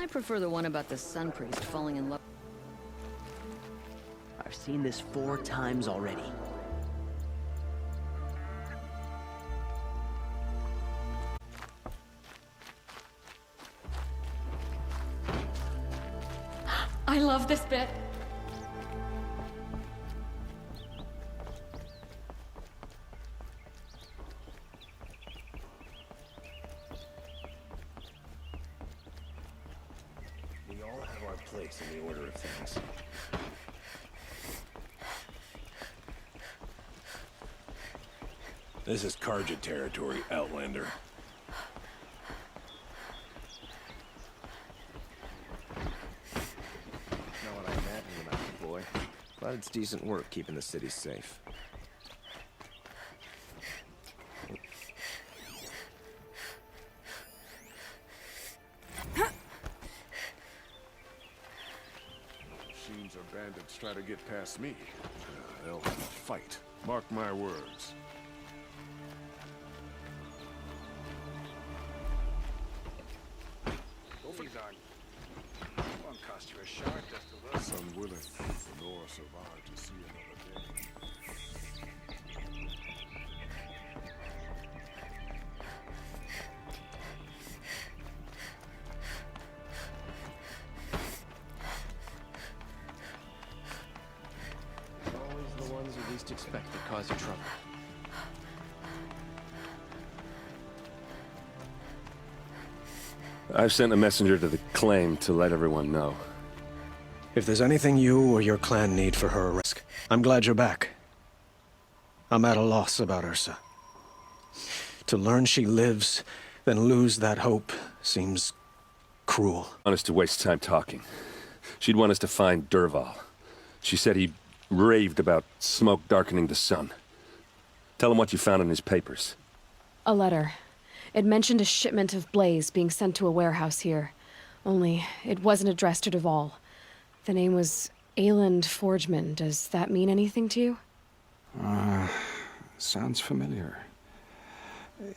I prefer the one about the Sun Priest falling in love. I've seen this 4 times already. I love this bit. We all have our place in the order of things. This is Karja territory, Outlander. Not what I imagined about the boy, but it's decent work keeping the city safe. Seems our bandits try to get past me. They'll have a fight. Mark my words. Won't cost you a shot just to look. It's unwilling for Nora survived to see another day. Always the ones you least expect that cause you trouble. I've sent a messenger to the claim to let everyone know. If there's anything you or your clan need for her arrest, I'm glad you're back. I'm at a loss about Ursa. To learn she lives, then lose that hope, seems cruel. Want us to waste time talking. She'd want us to find Dervahl. She said he raved about smoke darkening the sun. Tell him what you found in his papers. A letter. It mentioned a shipment of blaze being sent to a warehouse here. Only, it wasn't addressed to Dervahl. The name was Ayland Forgeman. Does that mean anything to you? Sounds familiar.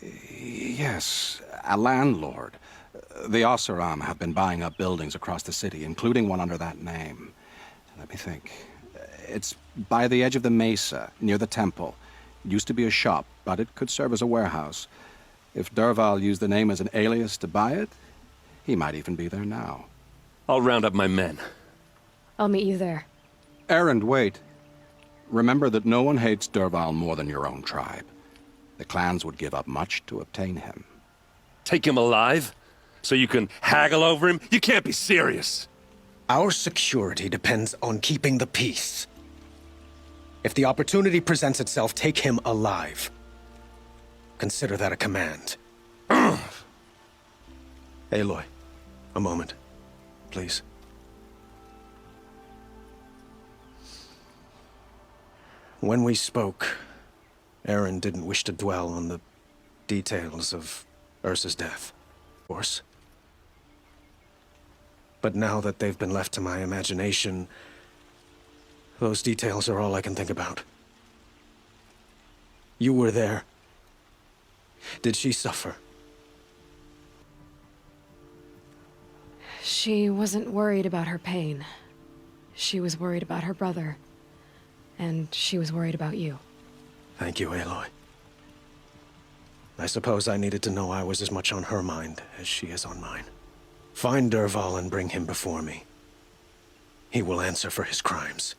Yes, a landlord. The Oseram have been buying up buildings across the city, including one under that name. Let me think. It's by the edge of the mesa, near the temple. It used to be a shop, but it could serve as a warehouse. If Dervahl used the name as an alias to buy it, he might even be there now. I'll round up my men. I'll meet you there. Errand, wait. Remember that no one hates Dervahl more than your own tribe. The clans would give up much to obtain him. Take him alive? So you can haggle over him? You can't be serious! Our security depends on keeping the peace. If the opportunity presents itself, take him alive. Consider that a command. Aloy, a moment, please. When we spoke, Aaron didn't wish to dwell on the details of Ursa's death, of course. But now that they've been left to my imagination, those details are all I can think about. You were there. Did she suffer? She wasn't worried about her pain. She was worried about her brother. And she was worried about you. Thank you, Aloy. I suppose I needed to know I was as much on her mind as she is on mine. Find Dervahl and bring him before me. He will answer for his crimes.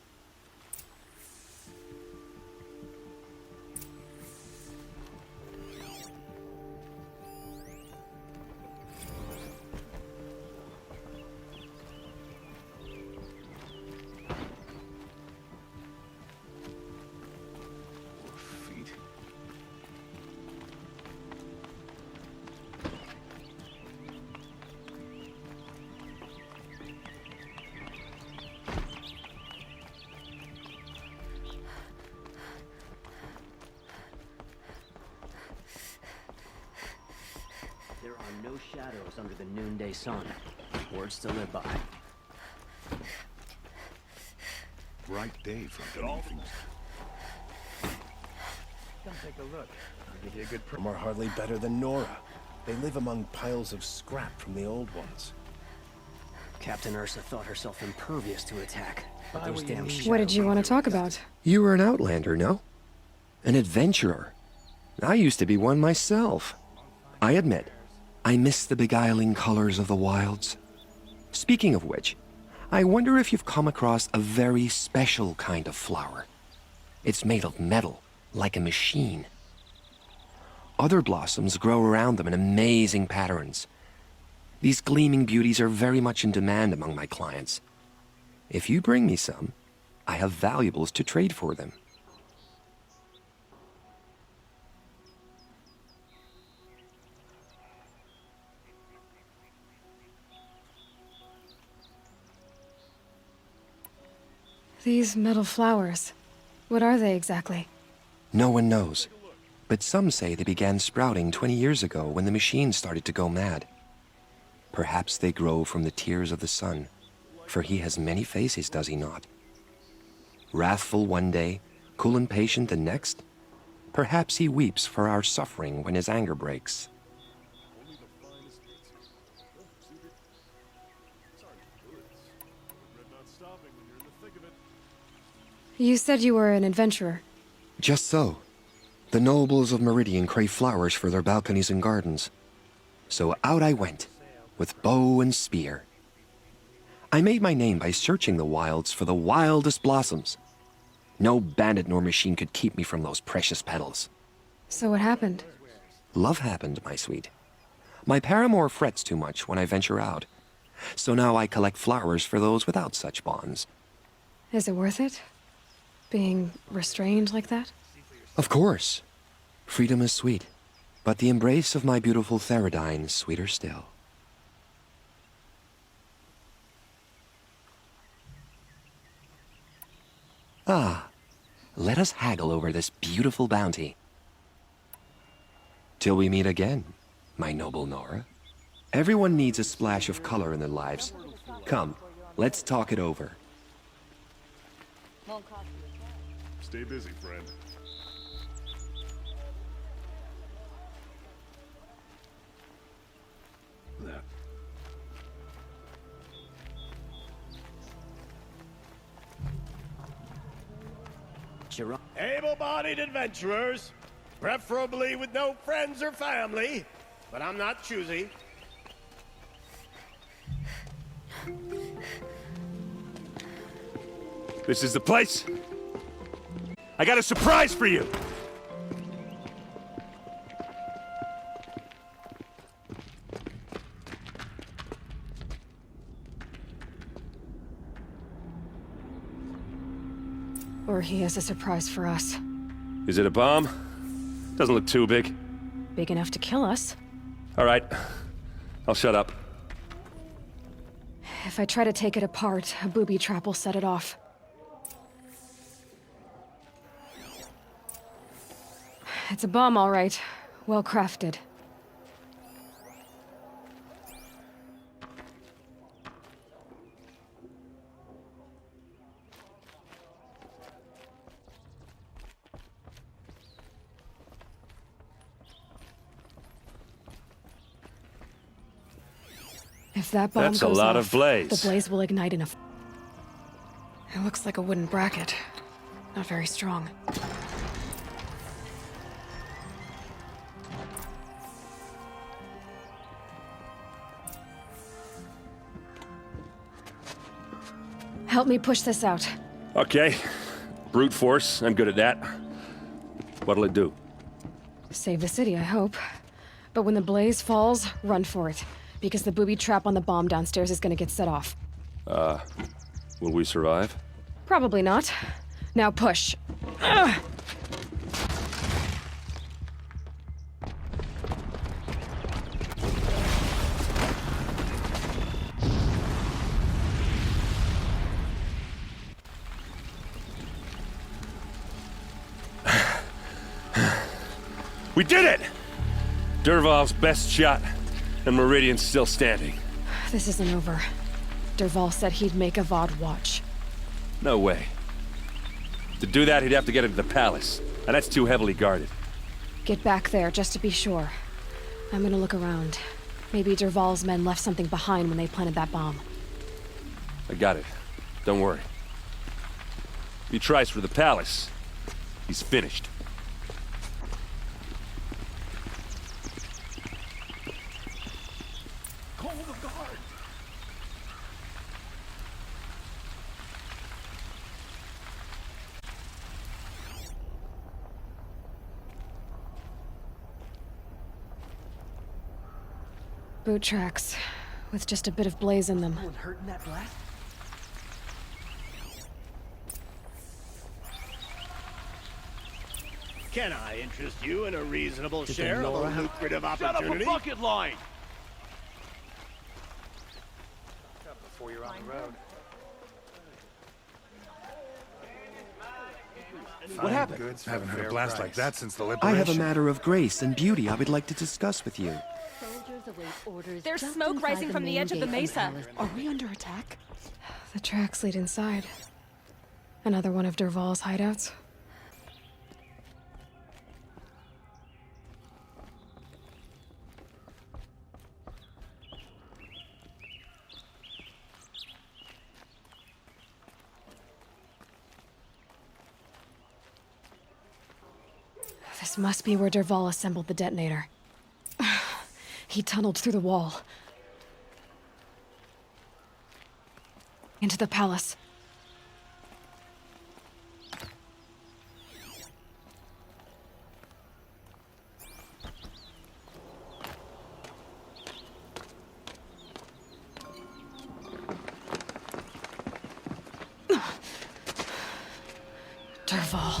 No shadows under the noonday sun. Words to live by. Bright day from the evening. Come take a look. I'll give you a good Some are hardly better than Nora. They live among piles of scrap from the old ones. Captain Ursa thought herself impervious to attack. But those damn What did you want to talk about? You were an outlander, no? An adventurer. I used to be one myself. I admit, I miss the beguiling colors of the wilds. Speaking of which, I wonder if you've come across a very special kind of flower. It's made of metal, like a machine. Other blossoms grow around them in amazing patterns. These gleaming beauties are very much in demand among my clients. If you bring me some, I have valuables to trade for them. These metal flowers. What are they exactly? No one knows, but some say they began sprouting 20 years ago when the machine started to go mad. Perhaps they grow from the tears of the sun, for he has many faces, does he not? Wrathful one day, cool and patient the next. Perhaps he weeps for our suffering when his anger breaks. You said you were an adventurer. Just so. The nobles of Meridian crave flowers for their balconies and gardens. So out I went, with bow and spear. I made my name by searching the wilds for the wildest blossoms. No bandit nor machine could keep me from those precious petals. So what happened? Love happened, my sweet. My paramour frets too much when I venture out. So now I collect flowers for those without such bonds. Is it worth it? Being restrained like that? Of course. Freedom is sweet, but the embrace of my beautiful Theridine is sweeter still. Ah, let us haggle over this beautiful bounty. Till we meet again, my noble Nora. Everyone needs a splash of color in their lives. Come, let's talk it over. Stay busy, friend. Able-bodied adventurers, preferably with no friends or family, but I'm not choosy. This is the place. I got a surprise for you. Or he has a surprise for us. Is it a bomb? Doesn't look too big. Big enough to kill us. All right. I'll shut up. If I try to take it apart, a booby trap will set it off. It's a bomb, all right. Well crafted. If that bomb That's goes a lot off, of blaze. the blaze will ignite in a... It looks like a wooden bracket. Not very strong. Help me push this out. Okay. Brute force. I'm good at that. What'll it do? Save the city, I hope. But when the blaze falls, run for it. Because the booby trap on the bomb downstairs is gonna get set off. Will we survive? Probably not. Now push. Ugh. We did it! Dervahl's best shot, and Meridian's still standing. This isn't over. Dervahl said he'd make a VOD watch. No way. To do that, he'd have to get into the palace, and that's too heavily guarded. Get back there, just to be sure. I'm gonna look around. Maybe Dervahl's men left something behind when they planted that bomb. I got it. Don't worry. If he tries for the palace, he's finished. Call the guard! Boot tracks, with just a bit of blaze in them. Someone hurt in that blast? Can I interest you in a reasonable Did share of a Nora have- lucrative Set up a opportunity? bucket line! Before you're on the road. What happened? Goods for Haven't had a fair blast price. like that since the I liberation. have a matter of grace and beauty I would like to discuss with you. Soldiers await orders There's just smoke inside rising from the main edge of the gate from mesa. Helis. Are we under attack? The tracks lead inside. Another one of Dervahl's hideouts. This must be where Dervahl assembled the detonator. He tunneled through the wall. Into the palace. Dervahl.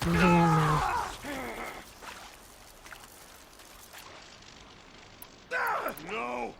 Moving on now. No!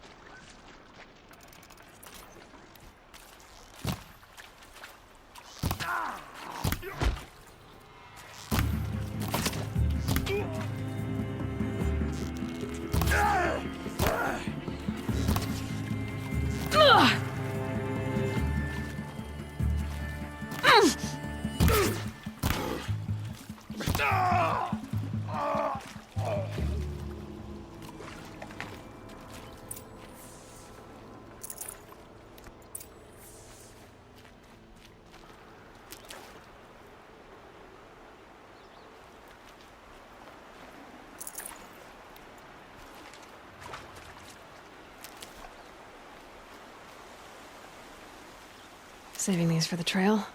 Saving these for the trail.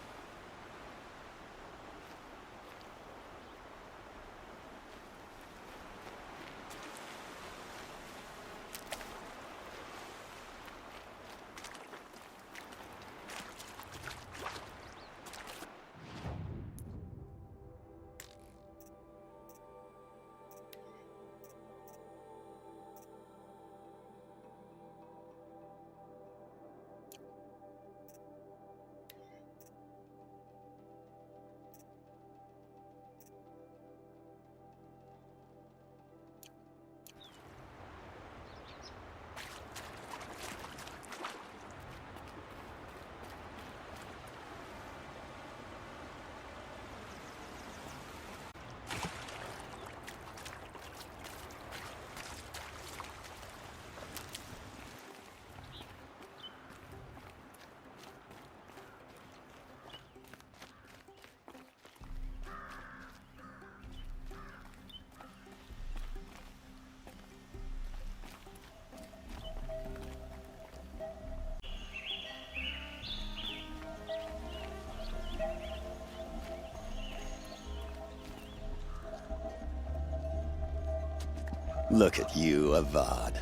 Look at you, Avad.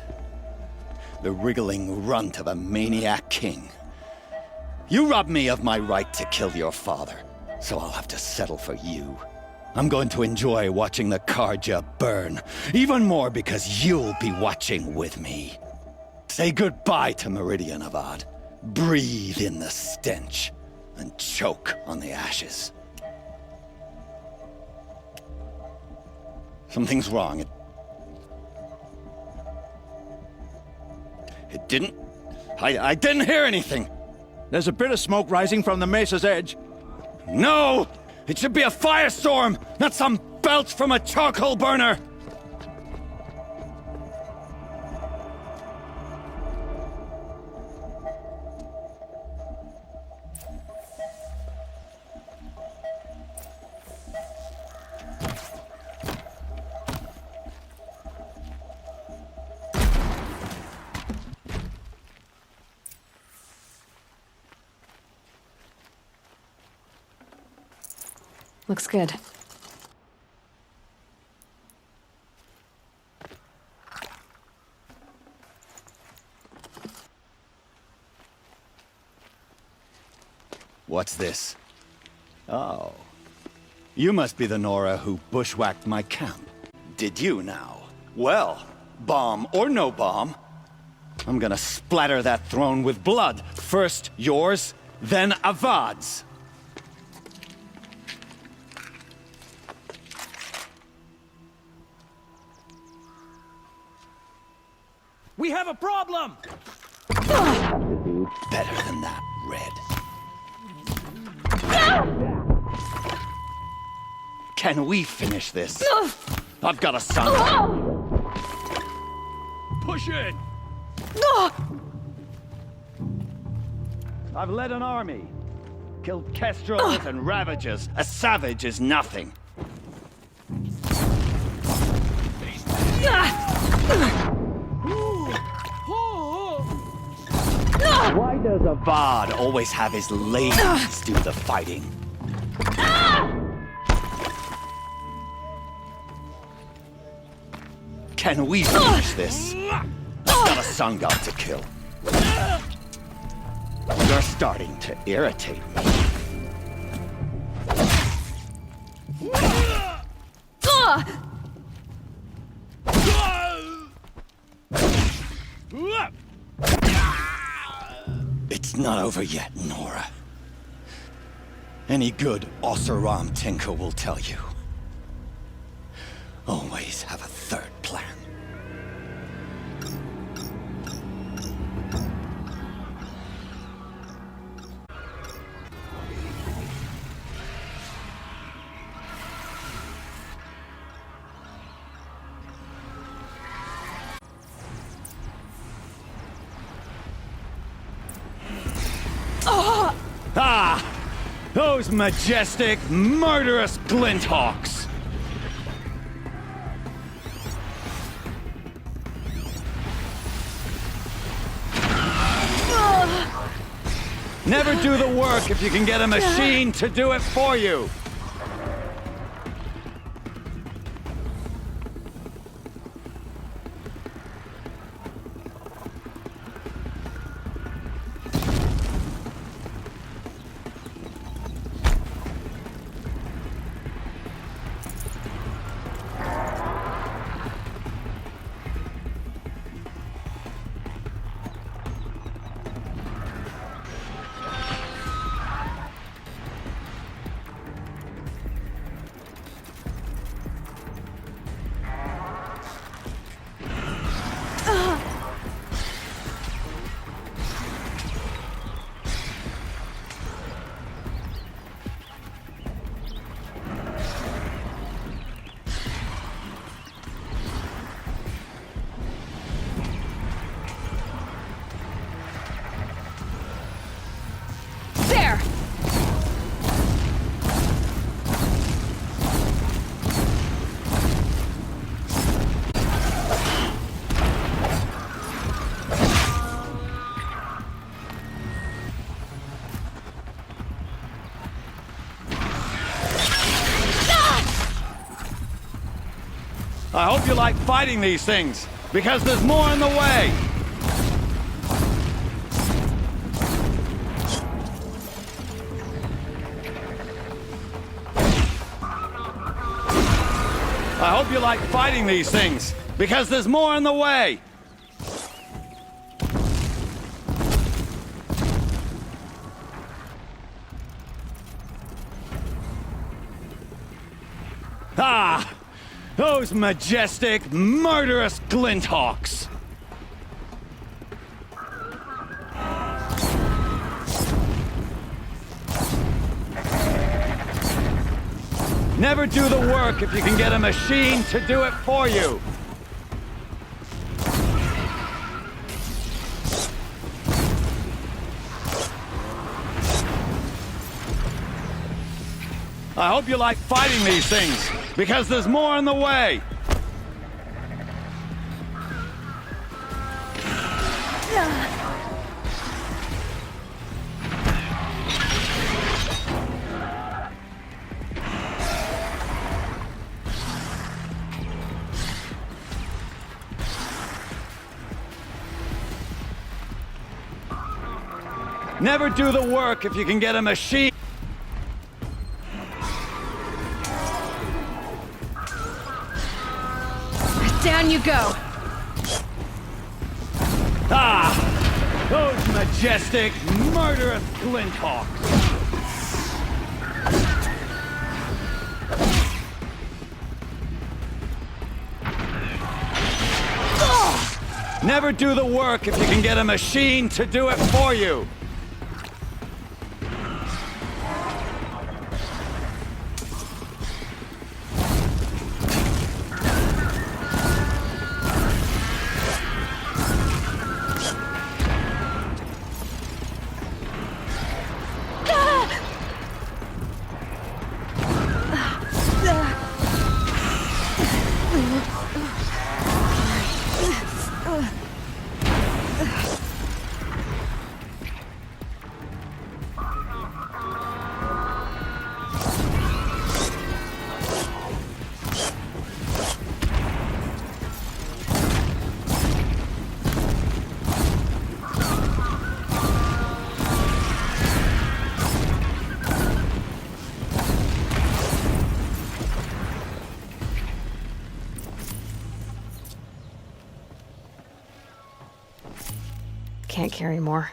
The wriggling runt of a maniac king. You robbed me of my right to kill your father, so I'll have to settle for you. I'm going to enjoy watching the Karja burn, even more because you'll be watching with me. Say goodbye to Meridian, Avad. Breathe in the stench, and choke on the ashes. Something's wrong. It didn't... I didn't hear anything! There's a bit of smoke rising from the mesa's edge. No! It should be a firestorm, not some belch from a charcoal burner! Looks good. What's this? Oh. You must be the Nora who bushwhacked my camp. Did you now? Well, bomb or no bomb, I'm gonna splatter that throne with blood. First yours, then Avad's. We have a problem! Better than that, Red. Can we finish this? I've got a son. Push in! I've led an army. Killed kestrels and ravagers. A savage is nothing. Why does Avad always have his ladies do the fighting? Can we finish this? I've got a sun god to kill. You're starting to irritate me. It's not over yet, Nora. Any good Oseram tinker will tell you. Always have a third plan. Ah! Those majestic, murderous glinthawks! Never do the work if you can get a machine to do it for you! like fighting these things, because there's more in the way! I hope you like fighting these things, because there's more in the way! Ah! Those majestic, murderous glinthawks! Never do the work if you can get a machine to do it for you! I hope you like fighting these things, because there's more in the way! Never do the work if you can get a machine. Down you go. Ah! Those majestic, murderous glinthawks! Never do the work if you can get a machine to do it for you! Can't carry more.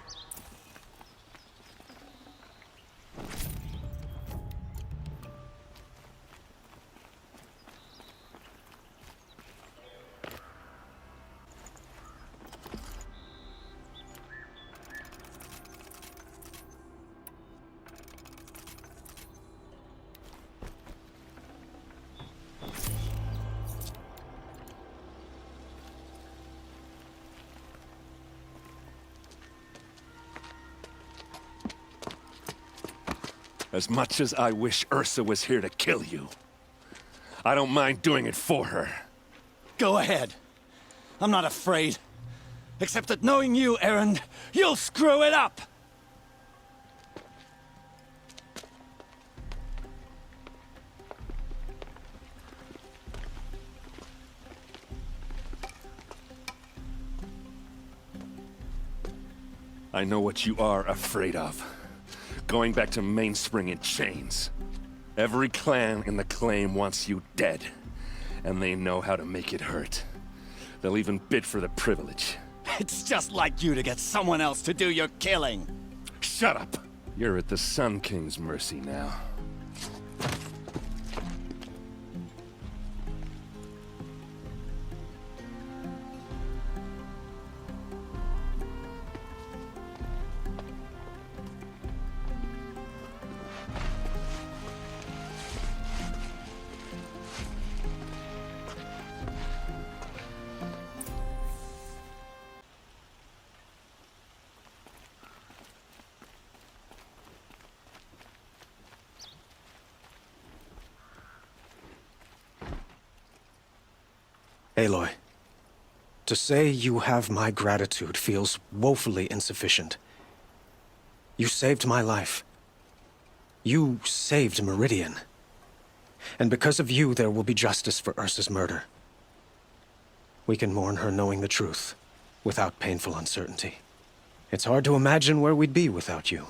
As much as I wish Ursa was here to kill you, I don't mind doing it for her. Go ahead. I'm not afraid. Except that knowing you, Erend, you'll screw it up! I know what you are afraid of. Going back to Mainspring in chains. Every clan in the claim wants you dead. And they know how to make it hurt. They'll even bid for the privilege. It's just like you to get someone else to do your killing. Shut up! You're at the Sun King's mercy now. Aloy, to say you have my gratitude feels woefully insufficient. You saved my life. You saved Meridian. And because of you, there will be justice for Ursa's murder. We can mourn her knowing the truth, without painful uncertainty. It's hard to imagine where we'd be without you.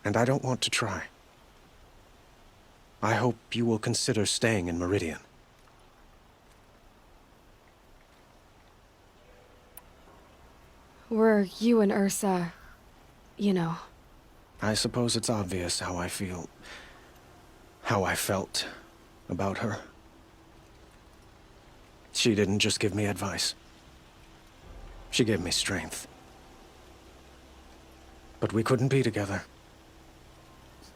And I don't want to try. I hope you will consider staying in Meridian. Were you and Ursa, you know... I suppose it's obvious how I feel... how I felt about her. She didn't just give me advice. She gave me strength. But we couldn't be together.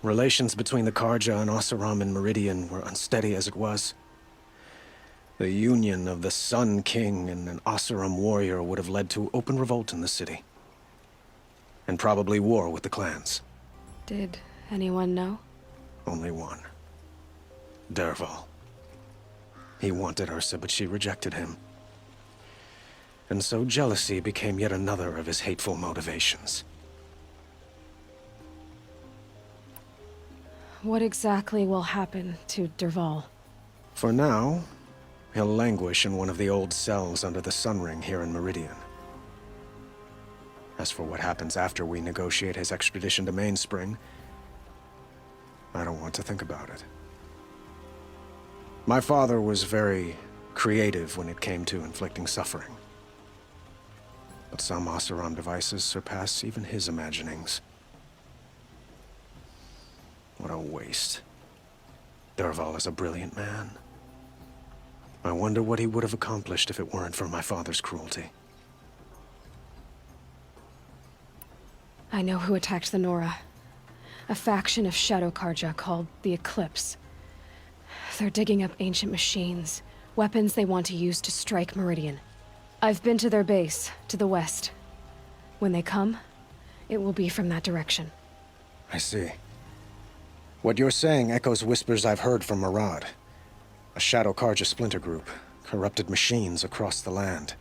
Relations between the Karja and Oseram in Meridian were unsteady as it was. The union of the Sun King and an Oseram warrior would have led to open revolt in the city. And probably war with the clans. Did anyone know? Only one. Dervahl. He wanted Ursa, but she rejected him. And so jealousy became yet another of his hateful motivations. What exactly will happen to Dervahl? For now, he'll languish in one of the old cells under the Sun Ring here in Meridian. As for what happens after we negotiate his extradition to Mainspring, I don't want to think about it. My father was very creative when it came to inflicting suffering. But some Oseram devices surpass even his imaginings. What a waste. Dervahl is a brilliant man. I wonder what he would have accomplished if it weren't for my father's cruelty. I know who attacked the Nora. A faction of Shadow Karja called the Eclipse. They're digging up ancient machines, weapons they want to use to strike Meridian. I've been to their base, to the west. When they come, it will be from that direction. I see. What you're saying echoes whispers I've heard from Murad. A Shadow Karja splinter group, corrupted machines across the land.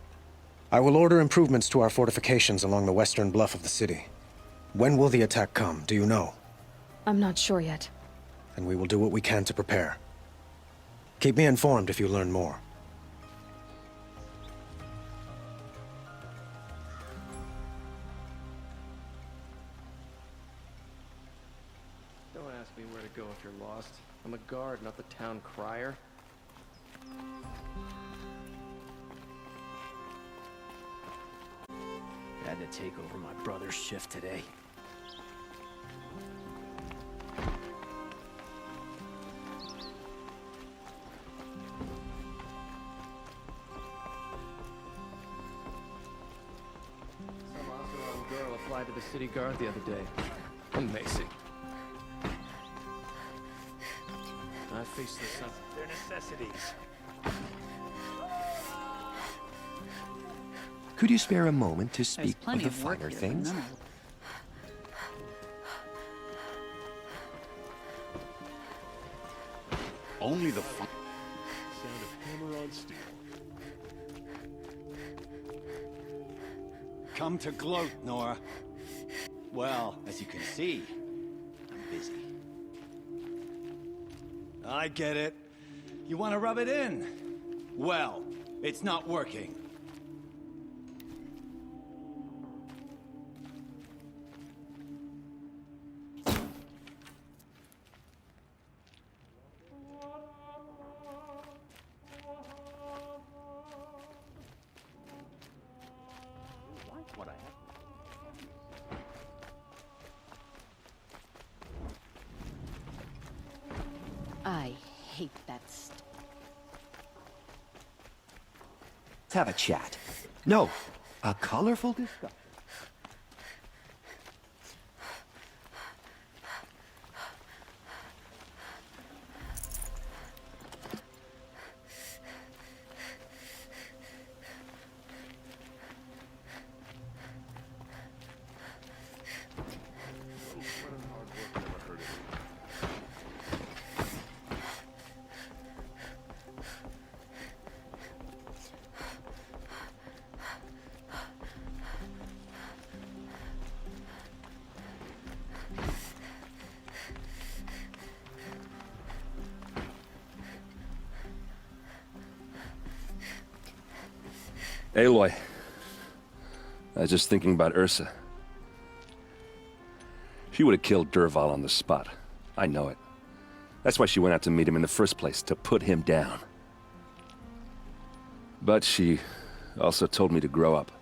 I will order improvements to our fortifications along the western bluff of the city. When will the attack come, do you know? I'm not sure yet. And we will do what we can to prepare. Keep me informed if you learn more. Don't ask me where to go if you're lost. I'm a guard, not the town crier. Had to take over my brother's shift today. Some Oseram girl applied to the city guard the other day. Amazing. I face the sun. Their necessities. Could you spare a moment to There's speak of plenty the of work finer here, things? but none of Only the fun. Sound of hammer on steel. Come to gloat, Nora. Well, as you can see, I'm busy. I get it. You want to rub it in? Well, it's not working. What I have. I hate that stuff. Let's have a chat. No, a colorful discussion. Aloy. I was just thinking about Ursa. She would have killed Dervahl on the spot. I know it. That's why she went out to meet him in the first place, to put him down. But she also told me to grow up.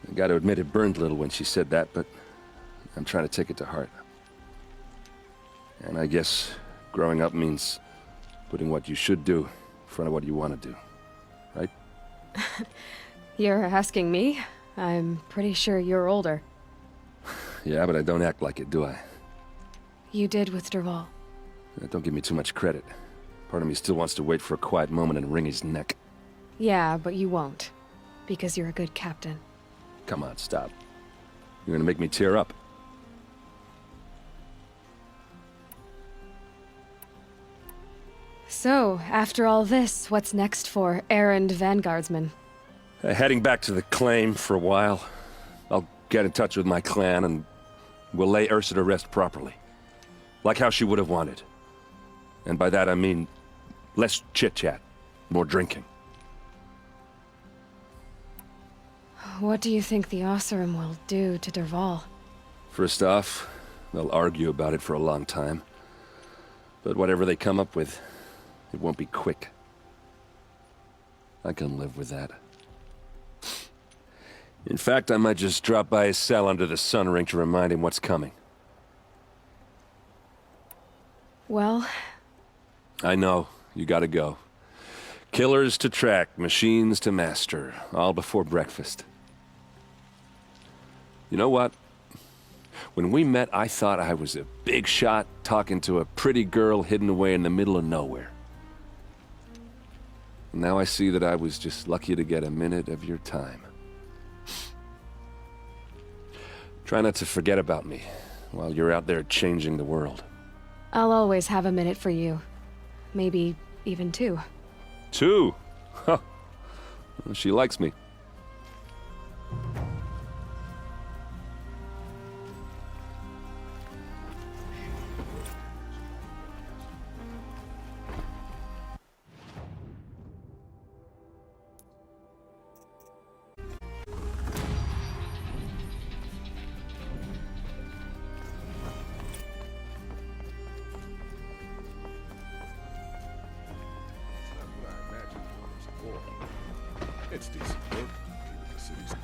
I gotta admit it burned a little when she said that, but I'm trying to take it to heart. And I guess growing up means putting what you should do in front of what you want to do. Right? You're asking me? I'm pretty sure you're older. Yeah, but I don't act like it, do I? You did with Dervahl. Don't give me too much credit. Part of me still wants to wait for a quiet moment and wring his neck. Yeah, but you won't. Because you're a good captain. Come on, stop. You're gonna make me tear up. So, after all this, what's next for errand vanguardsman? Heading back to the claim for a while. I'll get in touch with my clan and we'll lay Ursa to rest properly. Like how she would have wanted. And by that I mean less chit-chat, more drinking. What do you think the Oseram will do to Dervahl? First off, they'll argue about it for a long time. But whatever they come up with, it won't be quick. I can live with that. In fact, I might just drop by his cell under the sun ring to remind him what's coming. Well... I know. You gotta go. Killers to track, machines to master, all before breakfast. You know what? When we met, I thought I was a big shot talking to a pretty girl hidden away in the middle of nowhere. Now I see that I was just lucky to get a minute of your time. Try not to forget about me while you're out there changing the world. I'll always have a minute for you. Maybe even two. Two? Huh. Well, she likes me. It's decent work. Keep it the city's.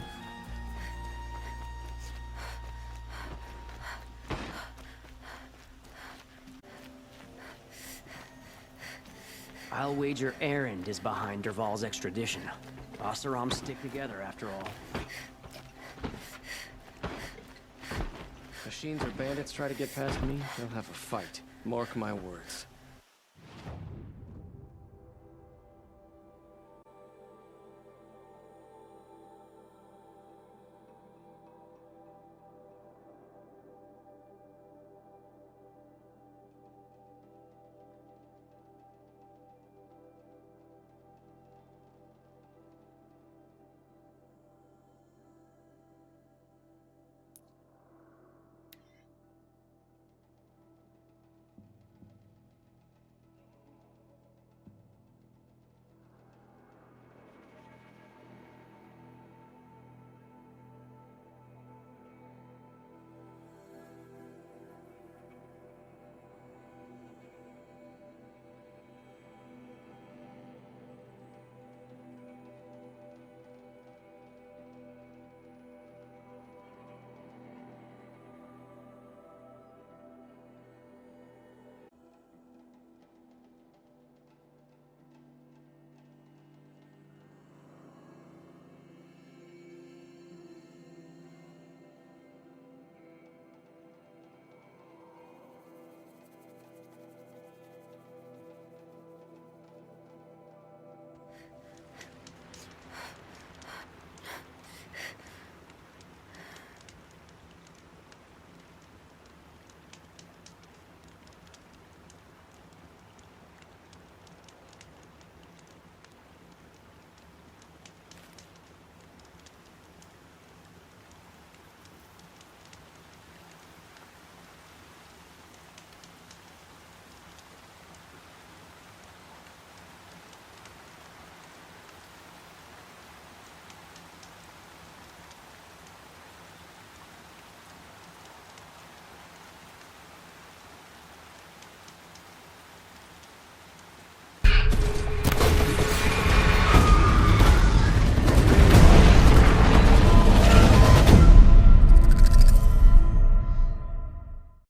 I'll wager Erend is behind Dervahl's extradition. Oseram stick together after all. Machines or bandits try to get past me, they'll have a fight. Mark my words.